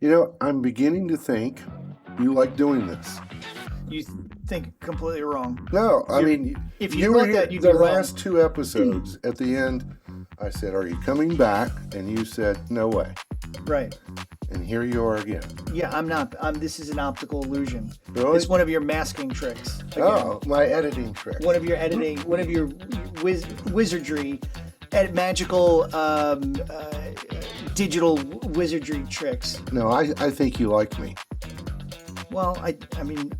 You know, I'm beginning to think you like doing this. You think completely wrong. No, I You're, mean, if you you were thought here that, you'd the be wrong. last two episodes. At the end, I said, "Are you coming back?" And you said, "No way." Right. And here you are again. Yeah, I'm not. This is an optical illusion. Really? It's one of your masking tricks. Again. Oh, my editing trick. One of your editing, one of your wizardry, magical digital wizardry tricks. No, I think you like me. Well, I mean,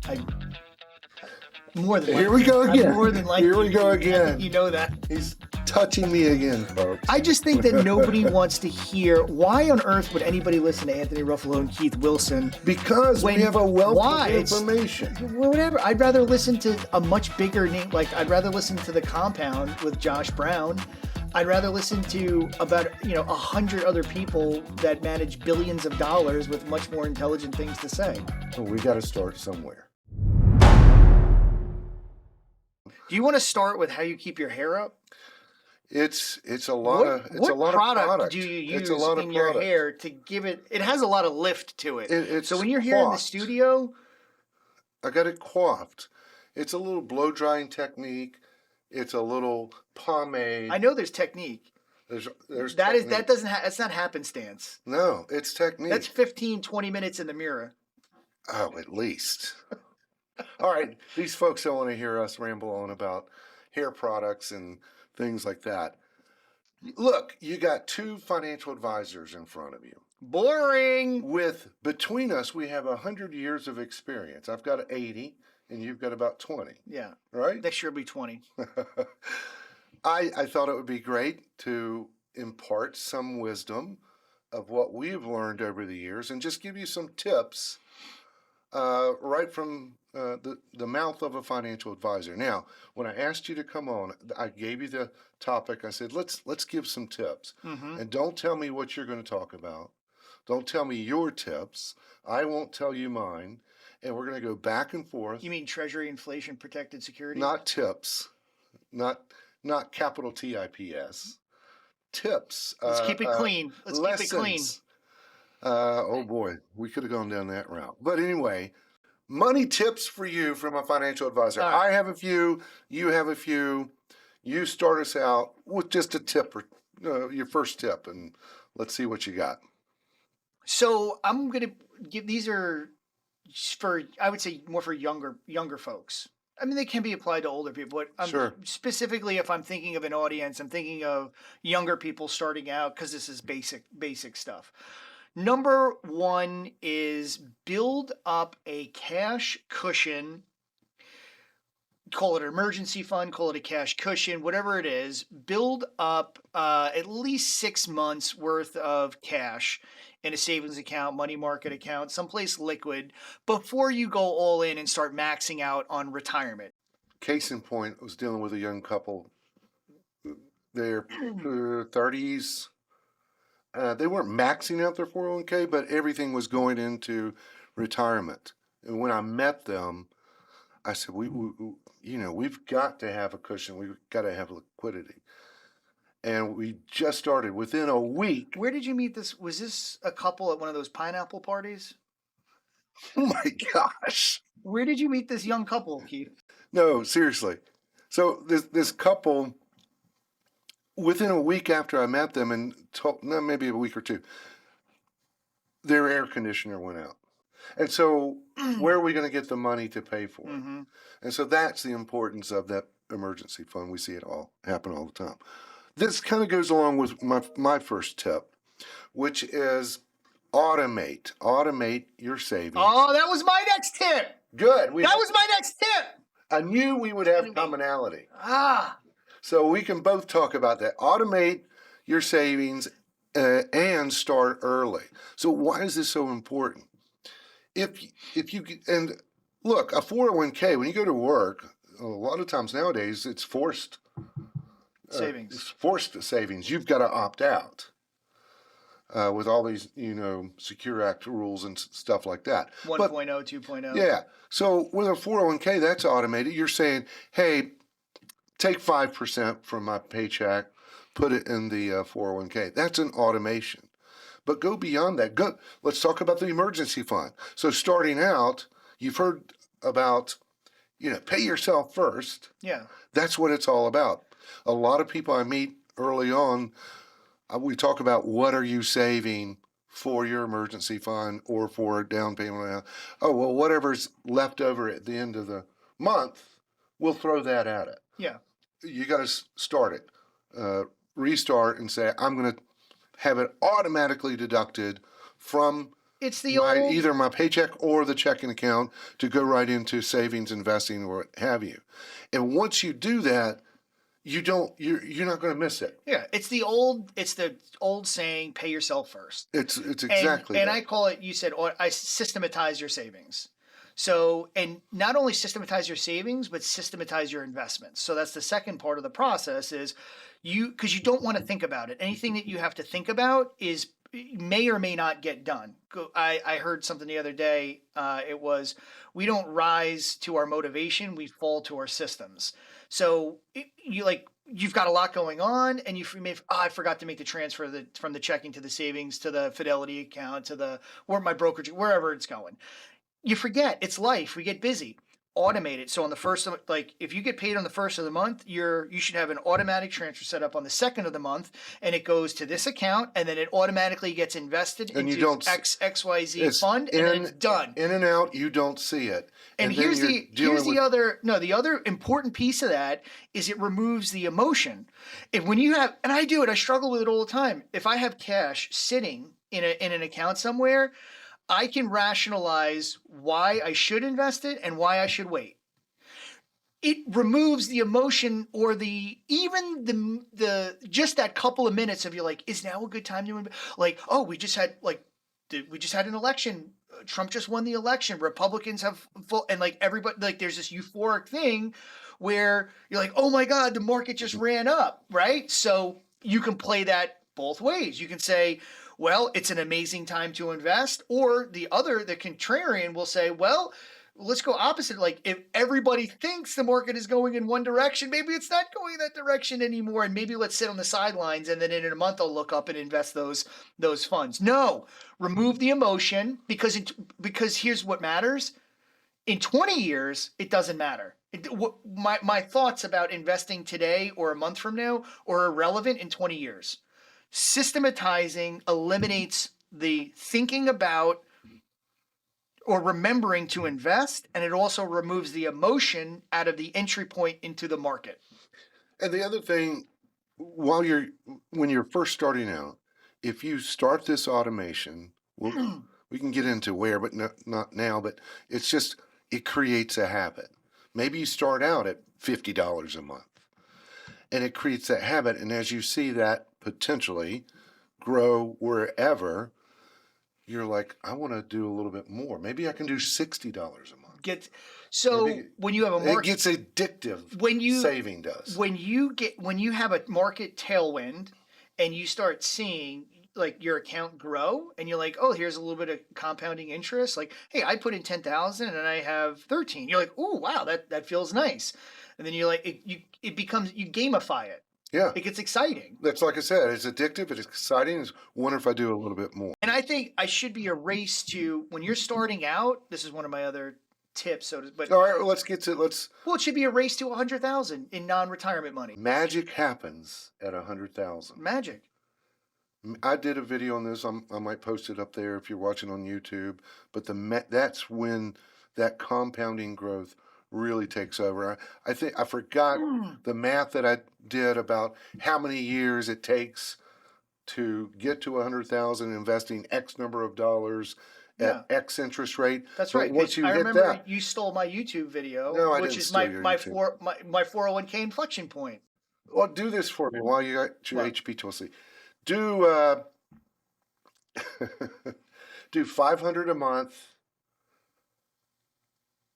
more than Here we go again. More than like Here we go I again. think you know that. He's touching me again, folks. I just think that nobody wants to hear. Why on earth would anybody listen to Anthony Ruffalo and Keith Wilson? Because we have a wealth of information. Whatever. I'd rather listen to a much bigger name. Like I'd rather listen to The Compound with Josh Brown. I'd rather listen to about 100 other people that manage billions of dollars with much more intelligent things to say. Well, we got to start somewhere. Do you want to start with how you keep your hair up? It's a lot of product. Do you use in your hair to give it? It has a lot of lift to it. So when you're here in the studio, I got it coiffed. It's a little blow drying technique. It's a little pomade. I know there's technique. There's that's not happenstance. No, it's technique. That's 15, 20 minutes in the mirror. Oh, at least. All right, these folks don't want to hear us ramble on about hair products and things like that. Look, you got two financial advisors in front of you. Boring. Between us, we have 100 years of experience. I've got 80, and you've got about 20. Yeah. Right? Next year will be 20. I thought it would be great to impart some wisdom of what we've learned over the years and just give you some tips right from the mouth of a financial advisor. Now, when I asked you to come on, I gave you the topic. I said, let's give some tips. Mm-hmm. And don't tell me what you're going to talk about. Don't tell me your tips. I won't tell you mine. And we're going to go back and forth. You mean Treasury Inflation Protected Security? Not tips. Not capital TIPS. Tips. Let's keep it clean. Lessons. Keep it clean. Oh boy, we could have gone down that route. But anyway, money tips for you from a financial advisor. Right. I have a few. You have a few. You start us out with just a tip or your first tip, and let's see what you got. So I'm gonna give these are for I would say more for younger folks. I mean, they can be applied to older people, but Sure. Specifically, if I'm thinking of an audience, I'm thinking of younger people starting out because this is basic stuff. Number one is build up a cash cushion. Call it an emergency fund, call it a cash cushion, whatever it is. Build up at least 6 months worth of cash in a savings account, money market account, someplace liquid before you go all in and start maxing out on retirement. Case in point, I was dealing with a young couple. Their 30s. They weren't maxing out their 401k, but everything was going into retirement. And when I met them, I said, we've got to have a cushion. We've got to have liquidity. And we just started within a week. Where did you meet this? Was this a couple at one of those pineapple parties? Oh my gosh. Where did you meet this young couple, Keith? No, seriously. So this couple, within a week after I met them, and maybe a week or two, their air conditioner went out. And so where are we going to get the money to pay for it? Mm-hmm. And so that's the importance of that emergency fund. We see it all happen all the time. This kind of goes along with my first tip, which is automate. Automate your savings. Oh, that was my next tip. Good. That was my next tip. I knew we would have commonality. Ah. So we can both talk about that. Automate your savings and start early. So why is this so important? If you and look, a 401k, when you go to work, a lot of times nowadays it's forced savings. It's forced savings. You've got to opt out with all these, Secure Act rules and stuff like that. 1.0, 2.0. Yeah. So with a 401k, that's automated. You're saying, hey, take 5% from my paycheck, put it in the 401k. That's an automation. But go beyond that. Go. Let's talk about the emergency fund. So starting out, you've heard about, pay yourself first. Yeah. That's what it's all about. A lot of people I meet early on, we talk about what are you saving for your emergency fund or for a down payment. Oh, well, whatever's left over at the end of the month, we'll throw that at it. Yeah. You got to start it, restart, and say, I'm going to have it automatically deducted from It's the my old either my paycheck or the checking account to go right into savings, investing, or what have you. And once you do that, you're not going to miss it. yeah, it's the old saying, pay yourself first. It's And exactly and that. I call it, you said, or I systematize your savings. So, and not only systematize your savings, but systematize your investments. So that's the second part of the process is because you don't want to think about it. Anything that you have to think about is may or may not get done. I heard something the other day. It was, we don't rise to our motivation, we fall to our systems. So you've got a lot going on, and I forgot to make the transfer from the checking to the savings to the Fidelity account to the or my brokerage, wherever it's going. You forget, it's life. We get busy. Automate it. So on the first of, like if you get paid on the first of the month, you should have an automatic transfer set up on the second of the month, and it goes to this account, and then it automatically gets invested And you into don't. XYZ It's fund, and then it's done. in and out. You don't see it, And then here's you're the dealing with. other important piece of that is it removes the emotion. If when you have, and I do it, I struggle with it all the time. If I have cash sitting in an account somewhere, I can rationalize why I should invest it and why I should wait. It removes the emotion or the just that couple of minutes of, you're like, is now a good time to invest? Like, oh, we just had an election. Trump just won the election. Republicans have full, and like everybody, like there's this euphoric thing where you're like, oh my God, the market just ran up, right? So you can play that both ways. You can say, well, it's an amazing time to invest, or the contrarian will say, well, let's go opposite. Like if everybody thinks the market is going in one direction, maybe it's not going that direction anymore, and maybe let's sit on the sidelines, and then in a month I'll look up and invest those funds. No, remove the emotion, because here's what matters. In 20 years, it doesn't matter. My thoughts about investing today or a month from now are irrelevant in 20 years. Systematizing eliminates the thinking about or remembering to invest, and it also removes the emotion out of the entry point into the market. And the other thing, when you're first starting out, if you start this automation, we can get into where, but not now. But it's just it creates a habit. Maybe you start out at $50 a month, and it creates that habit. And as you see that potentially grow wherever, you're like, I want to do a little bit more. Maybe I can do $60 a month. Maybe When you have a it market, gets addictive. when you Saving does. when you have a market tailwind, and you start seeing like your account grow, and you're like, oh, here's a little bit of compounding interest. Like, hey, I put in 10,000 and I have 13. You're like, oh wow, that feels nice. And then you're like, it becomes, you gamify it. Yeah. It gets exciting. That's like I said, it's addictive, it's exciting. I wonder if I do a little bit more. And I think I should be a race to, when you're starting out, this is one of my other tips. But All right, well, well, it should be a race to 100,000 in non-retirement money. magic happens at 100,000. Magic. I did a video on this. I might post it up there if you're watching on YouTube. But that's when that compounding growth really takes over. I think I forgot the math that I did about how many years it takes to get to 100,000, investing X number of dollars at X interest rate. That's But right. once you I hit remember that, you stole my YouTube video, No, I which didn't is steal your my YouTube. my 401k inflection point. well, do this for me while you got your What? HP12C. Do do 500 a month.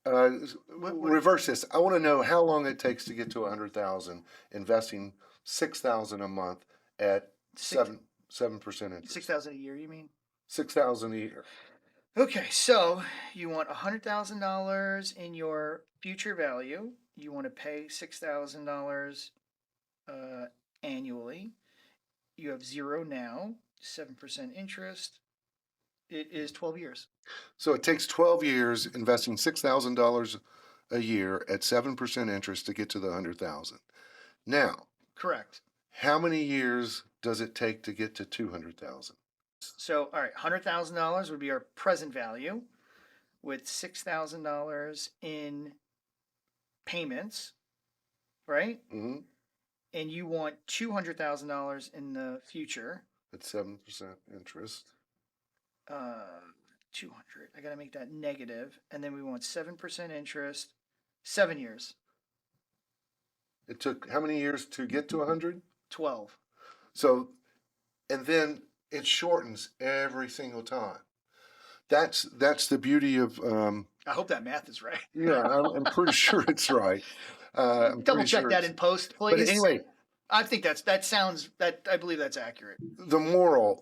What- Reverse this. I want to know how long it takes to get to 100,000, investing 6,000 a month at Six- 7% interest. 6,000 a year, you mean? 6,000 a year. Okay, so you want $100,000 in your future value. You want to pay $6,000 annually. You have zero now. 7% interest. It is 12 years. So it takes 12 years investing $6,000 a year at 7% interest to get to the 100,000. Now, Correct. how many years does it take to get to 200,000? So, all right, $100,000 would be our present value with $6,000 in payments, right? Mm-hmm. And you want $200,000 in the future. At 7% interest. 200. I got to make that negative. And then we want 7% interest, 7 years, It took how many years to get to 100? 12. So, and then it shortens every single time. That's the beauty of I hope that math is right. yeah. I'm pretty sure it's right. I'm Double pretty check sure that it's, in post, but please. anyway, I think that sounds that I believe that's accurate. the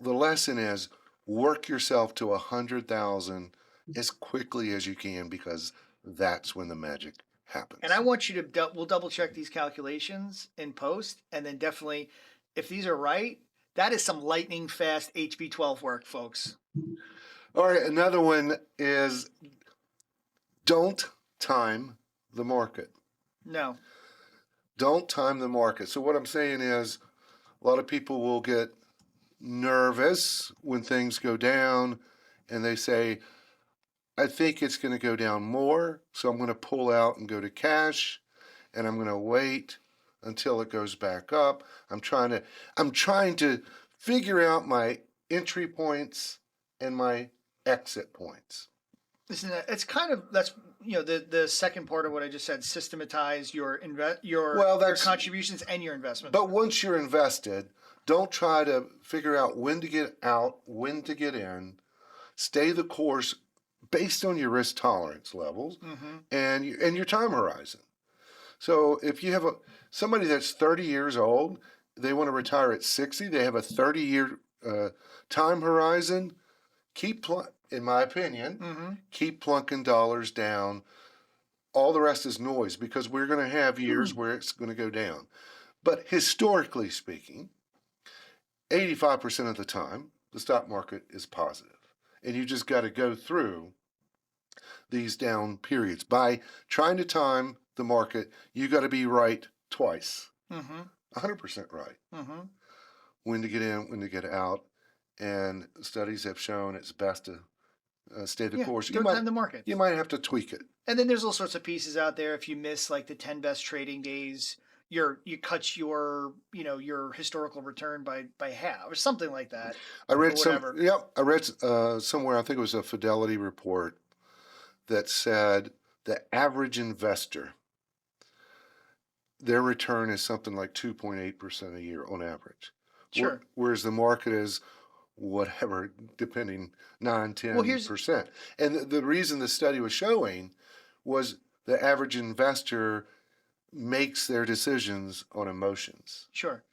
lesson is work yourself to 100,000 as quickly as you can because that's when the magic happens. And I want you to we'll double check these calculations in post, and then definitely, if these are right, that is some lightning fast HB12 work, folks. All right, another one is don't time the market. No. Don't time the market. So what I'm saying is a lot of people will get nervous when things go down and they say, I think it's going to go down more, so I'm going to pull out and go to cash and I'm going to wait until it goes back up. I'm trying to figure out my entry points and my exit points. Listen, it's kind of that's the second part of what I just said. Systematize your your contributions and your investments. But once you're invested, don't try to figure out when to get out, when to get in. Stay the course based on your risk tolerance levels and your time horizon. So if you have somebody that's 30 years old, they want to retire at 60, they have a 30-year time horizon. In my opinion, keep plunking dollars down. All the rest is noise because we're going to have years where it's going to go down. But historically speaking, 85% of the time, the stock market is positive. And you just got to go through these down periods. By trying to time the market, you got to be right twice. 100% right. When to get in, when to get out. And studies have shown it's best to stay the course. Don't time the market. You might have to tweak it. And then there's all sorts of pieces out there. If you miss like the 10 best trading days, you cut your your historical return by half or something like that. I read somewhere, I think it was a Fidelity report that said the average investor, their return is something like 2.8% a year on average. Sure. Whereas the market is whatever, depending 9-10%. And the reason the study was showing was the average investor makes their decisions on emotions. Sure.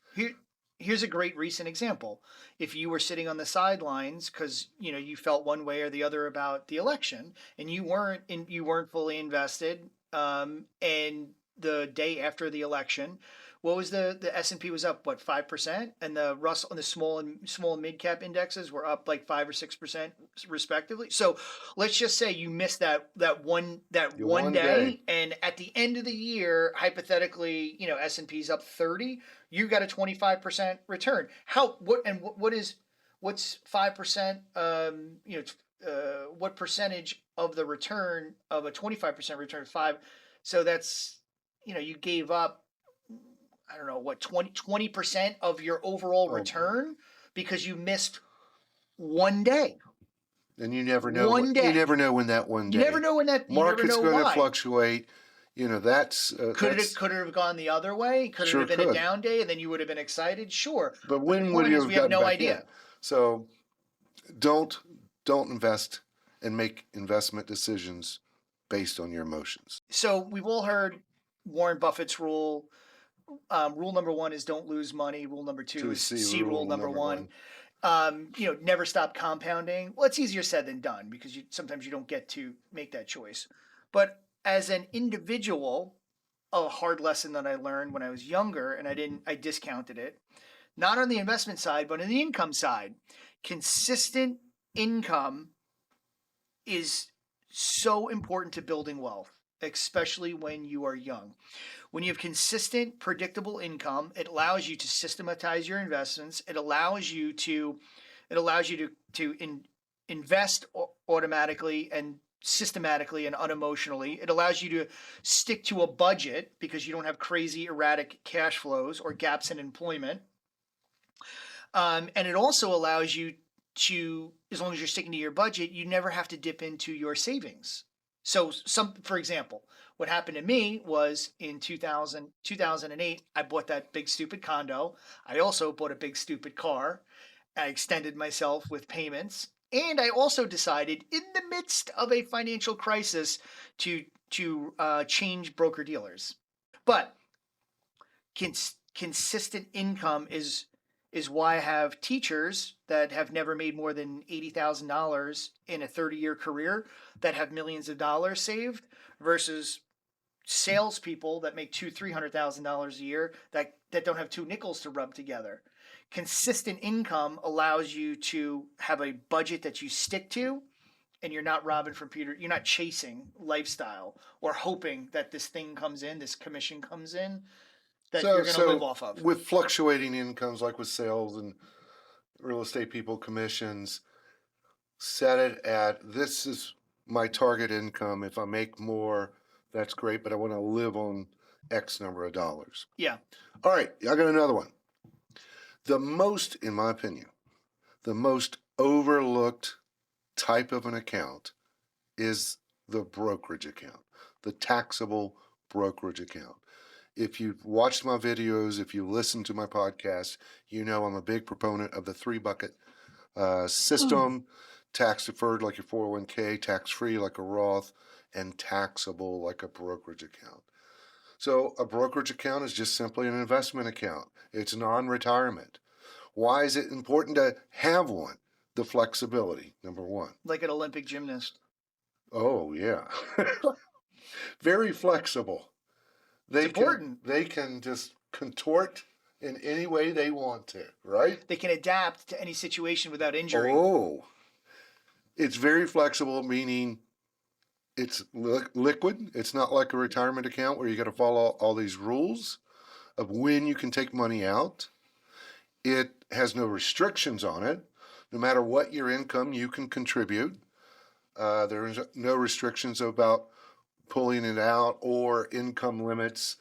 Here's a great recent example. If you were sitting on the sidelines because you felt one way or the other about the election, and you weren't fully invested, and the day after the election, what was the S&P was up 5%, and the Russell and the small and mid cap indexes were up like 5 or 6% respectively. So let's just say you missed that one day, and at the end of the year, hypothetically, S&P's up 30, you got a 25% return. What's 5%? What percentage of the return of a 25% return? 5. So that's you gave up, I don't know, what, 20% of your overall return because you missed one day. And you never know. You never know when that one day. You never know when that market's going to fluctuate. That's could it have gone the other way? Could it have been a down day, and then you would have been excited? Sure. But when would you have gotten no back idea. in? So don't invest and make investment decisions based on your emotions. So we've all heard Warren Buffett's rule. Rule number 1 is don't lose money. Rule number 2 is see rule number 1. Never stop compounding. Well, it's easier said than done because sometimes you don't get to make that choice. But as an individual, a hard lesson that I learned when I was younger, and I discounted it. not on the investment side, but on the income side. Consistent income is so important to building wealth, especially when you are young. When you have consistent, predictable income, it allows you to systematize your investments. It allows you to invest automatically and systematically and unemotionally. It allows you to stick to a budget because you don't have crazy erratic cash flows or gaps in employment. And it also allows you to, as long as you're sticking to your budget, you never have to dip into your savings. So for example, what happened to me was in 2008, I bought that big stupid condo. I also bought a big stupid car. I extended myself with payments. And I also decided in the midst of a financial crisis to change broker dealers. But consistent income is why I have teachers that have never made more than $80,000 in a 30-year career that have millions of dollars saved versus salespeople that make $300,000 a year that don't have two nickels to rub together. Consistent income allows you to have a budget that you stick to, and you're not robbing from Peter. You're not chasing lifestyle or hoping that this thing comes in, this commission comes in, that So, you're going to live so off of. with fluctuating incomes, like with sales and real estate people commissions, set it at this is my target income. If I make more, that's great, but I want to live on X number of dollars. Yeah. All right, I got another one. The most, in my opinion, the most overlooked type of an account is the brokerage account, the taxable brokerage account. If you've watched my videos, if you listen to my podcast, you know I'm a big proponent of the three bucket system: tax deferred like your 401k, tax free like a Roth, and taxable like a brokerage account. So a brokerage account is just simply an investment account. It's non-retirement. Why is it important to have one? The flexibility, number one. Like an Olympic gymnast. Oh yeah. Very flexible. It's They can important. they can just contort in any way they want to, right? They can adapt to any situation without injury. Oh, it's very flexible, meaning it's liquid. It's not like a retirement account where you got to follow all these rules of when you can take money out. It has no restrictions on it. No matter what your income, you can contribute. There is no restrictions about pulling it out or income limits.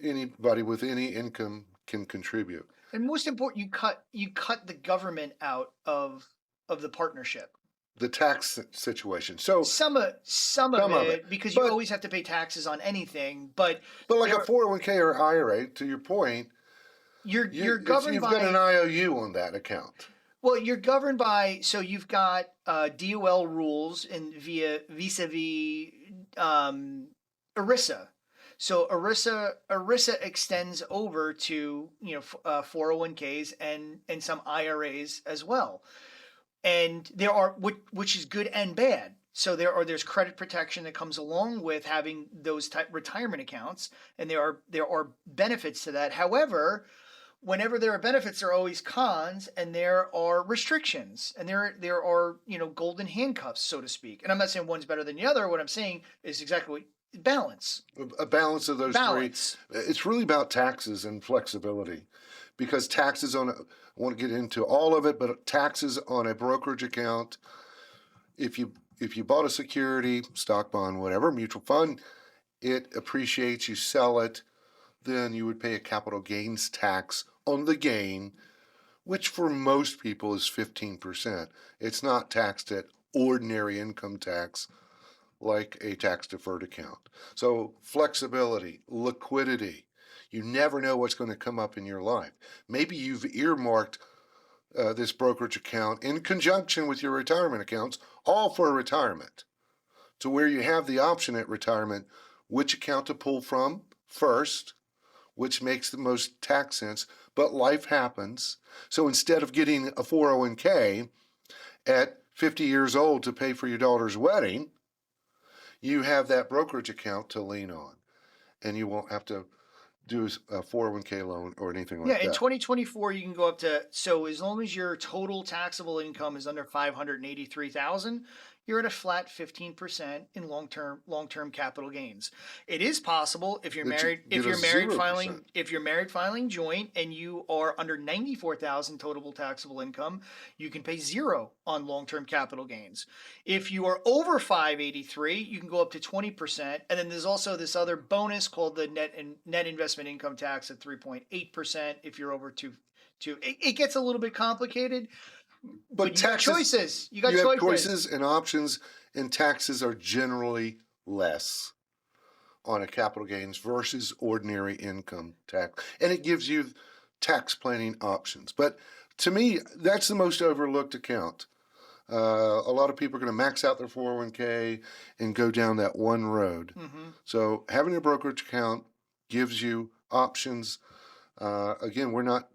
Anybody with any income can contribute. And most important, you cut the government out of the partnership. The tax situation. So Some of of it, it, because you but always have to pay taxes on anything, but like a there 401k or IRA, to your point, you're governed you've got an by. IOU on that account. Well, you're governed by, so you've got DOL rules and vis-a-vis ERISA. So ERISA extends over to 401ks and some IRAs as well, and there are which is good and bad. So there's credit protection that comes along with having those type retirement accounts, and there are benefits to that. However, whenever there are benefits, there are always cons, and there are restrictions, and there are golden handcuffs, so to speak. And I'm not saying one's better than the other. What I'm saying is exactly what balance. A balance of those Balance. three. It's really about taxes and flexibility, because taxes on I won't get into all of it, but taxes on a brokerage account, if you bought a security, stock, bond, whatever, mutual fund, it appreciates, you sell it, then you would pay a capital gains tax on the gain, which for most people is 15%. It's not taxed at ordinary income tax like a tax deferred account. So flexibility, liquidity. You never know what's going to come up in your life. Maybe you've earmarked this brokerage account in conjunction with your retirement accounts, all for retirement, to where you have the option at retirement which account to pull from first, which makes the most tax sense. But life happens. So instead of getting a 401k at 50 years old to pay for your daughter's wedding, you have that brokerage account to lean on, and you won't have to do a 401k loan or anything Yeah, like in that. 2024, you can go up to, so as long as your total taxable income is under 583,000, you're at a flat 15% in long-term capital gains. It is possible if you're That you married, get a 0%. if you're married filing joint and you are under 94,000 total taxable income, you can pay zero on long-term capital gains. If you are over 583, you can go up to 20%. And then there's also this other bonus called the net investment income tax at 3.8% if you're over two. It gets a little bit complicated, But but you got taxes, choices. You got you have choices. choices and options, and taxes are generally less on a capital gains versus ordinary income tax. And it gives you tax planning options. But to me, that's the most overlooked account. A lot of people are going to max out their 401k and go down that one road. Mm-hmm. So having a brokerage account gives you options. Again, we're not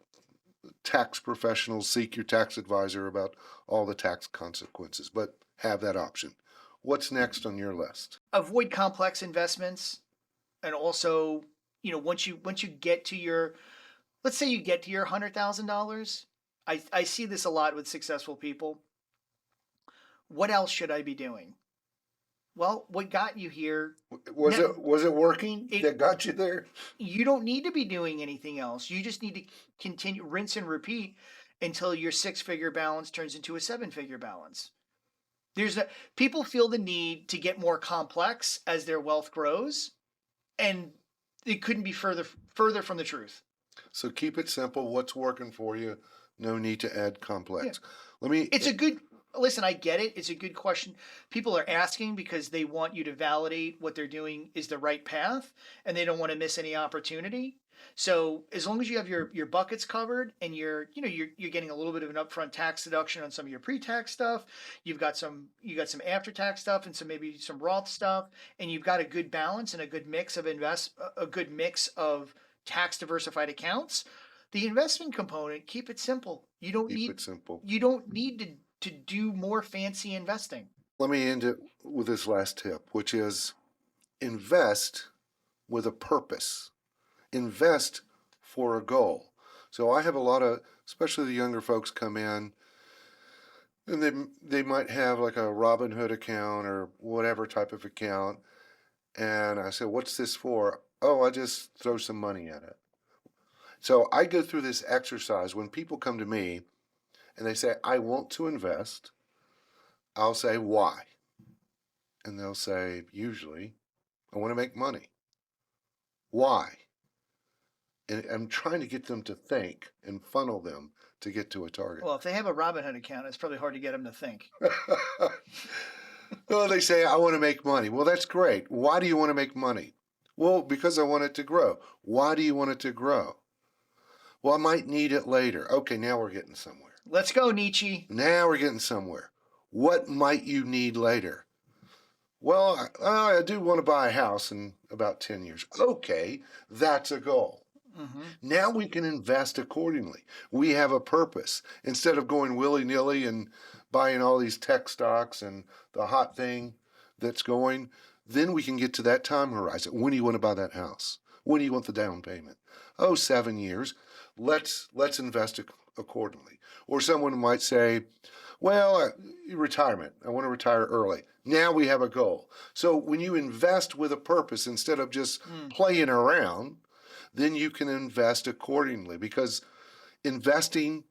tax professionals. Seek your tax advisor about all the tax consequences, but have that option. What's next on your list? Avoid complex investments, and also, once you get to your, let's say you get to your $100,000, I see this a lot with successful people. What else should I be doing? Well, what got you here? Was ne- it working It that got you there? You don't need to be doing anything else. You just need to continue, rinse and repeat until your six-figure balance turns into a seven-figure balance. There's a, People feel the need to get more complex as their wealth grows, and it couldn't be further from the truth. So keep it simple. What's working for you? No need to add Yeah. complex. Let me. It's a good Listen, I get it. It's a good question. People are asking because they want you to validate what they're doing is the right path, and they don't want to miss any opportunity. So as long as you have your buckets covered, and you're getting a little bit of an upfront tax deduction on some of your pre-tax stuff, you got some after-tax stuff and some, maybe some Roth stuff, and you've got a good balance and a good mix of tax diversified accounts. The investment component, keep it simple. Keep it simple. You don't need to do more fancy investing. Let me end it with this last tip, which is invest with a purpose. Invest for a goal. So I have a lot of, especially the younger folks come in, and they might have like a Robinhood account or whatever type of account, and I said, "What's this for?" "Oh, I just throw some money at it." So I go through this exercise when people come to me and they say, "I want to invest." I'll say, "Why?" And they'll say, usually, "I want to make money." "Why?" And I'm trying to get them to think and funnel them to get to a target. Well, if they have a Robinhood account, it's probably hard to get them to think. Well, they say, "I want to make money." Well, that's great. Why do you want to make money? Well, because I want it to grow. Why do you want it to grow? Well, I might need it later. Okay, now we're getting somewhere. Let's go, Nietzsche. Now we're getting somewhere. What might you need later? Well, I do want to buy a house in about 10 years. Okay, that's a goal. Mm-hmm. Now we can invest accordingly. We have a purpose. Instead of going willy-nilly and buying all these tech stocks and the hot thing that's going, then we can get to that time horizon. When do you want to buy that house? When do you want the down payment? Oh, 7 years. Let's invest accordingly. Or someone might say, well, retirement. I want to retire early. Now we have a goal. So when you invest with a purpose instead of just playing around, then you can invest accordingly, because investing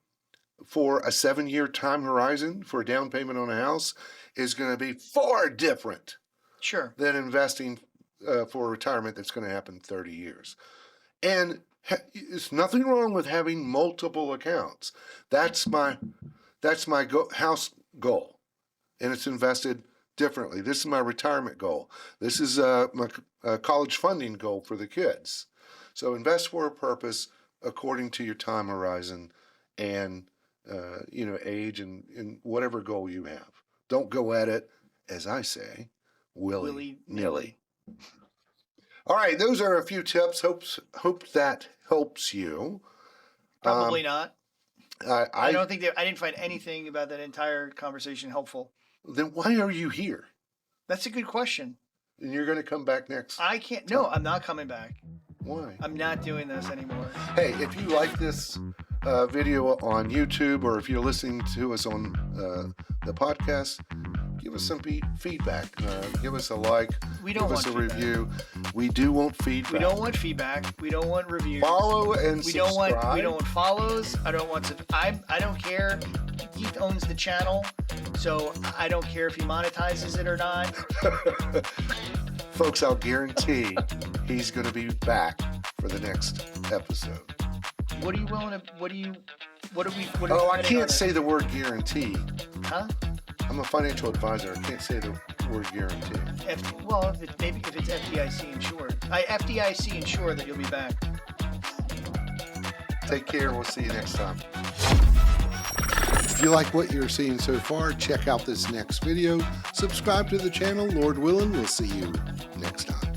for a 7-year time horizon for a down payment on a house is going to be far different Sure. than investing for a retirement that's going to happen 30 years. And it's nothing wrong with having multiple accounts. That's my house goal, and it's invested differently. This is my retirement goal. This is my college funding goal for the kids. So invest for a purpose according to your time horizon and age and whatever goal you have. Don't go at it, as I say, willy-nilly. All right, those are a few tips. Hope that helps you. Probably not. I don't think I didn't find anything about that entire conversation helpful. Then why are you here? That's a good question. And you're going to come back next. I can't. No, I'm not coming back. Why? I'm not doing this anymore. Hey, if you like this video on YouTube, or if you're listening to us on the podcast, give us some feedback. Give us a like. We don't give us a want feedback. review. We do want feedback. We don't want feedback. We don't want reviews. Follow and we subscribe. We don't want follows. I don't want I don't care. Keith owns the channel, so I don't care if he monetizes it or not. Folks, I'll guarantee he's going to be back for the next episode. What are you willing to? What are we? Oh, I can't say the word guarantee. Huh? I'm a financial advisor. I can't say the word guarantee. If it's FDIC insured. FDIC insured that you'll be back. Take care. We'll see you next time. If you like what you're seeing so far, check out this next video. Subscribe to the channel. Lord willing, we'll see you next time.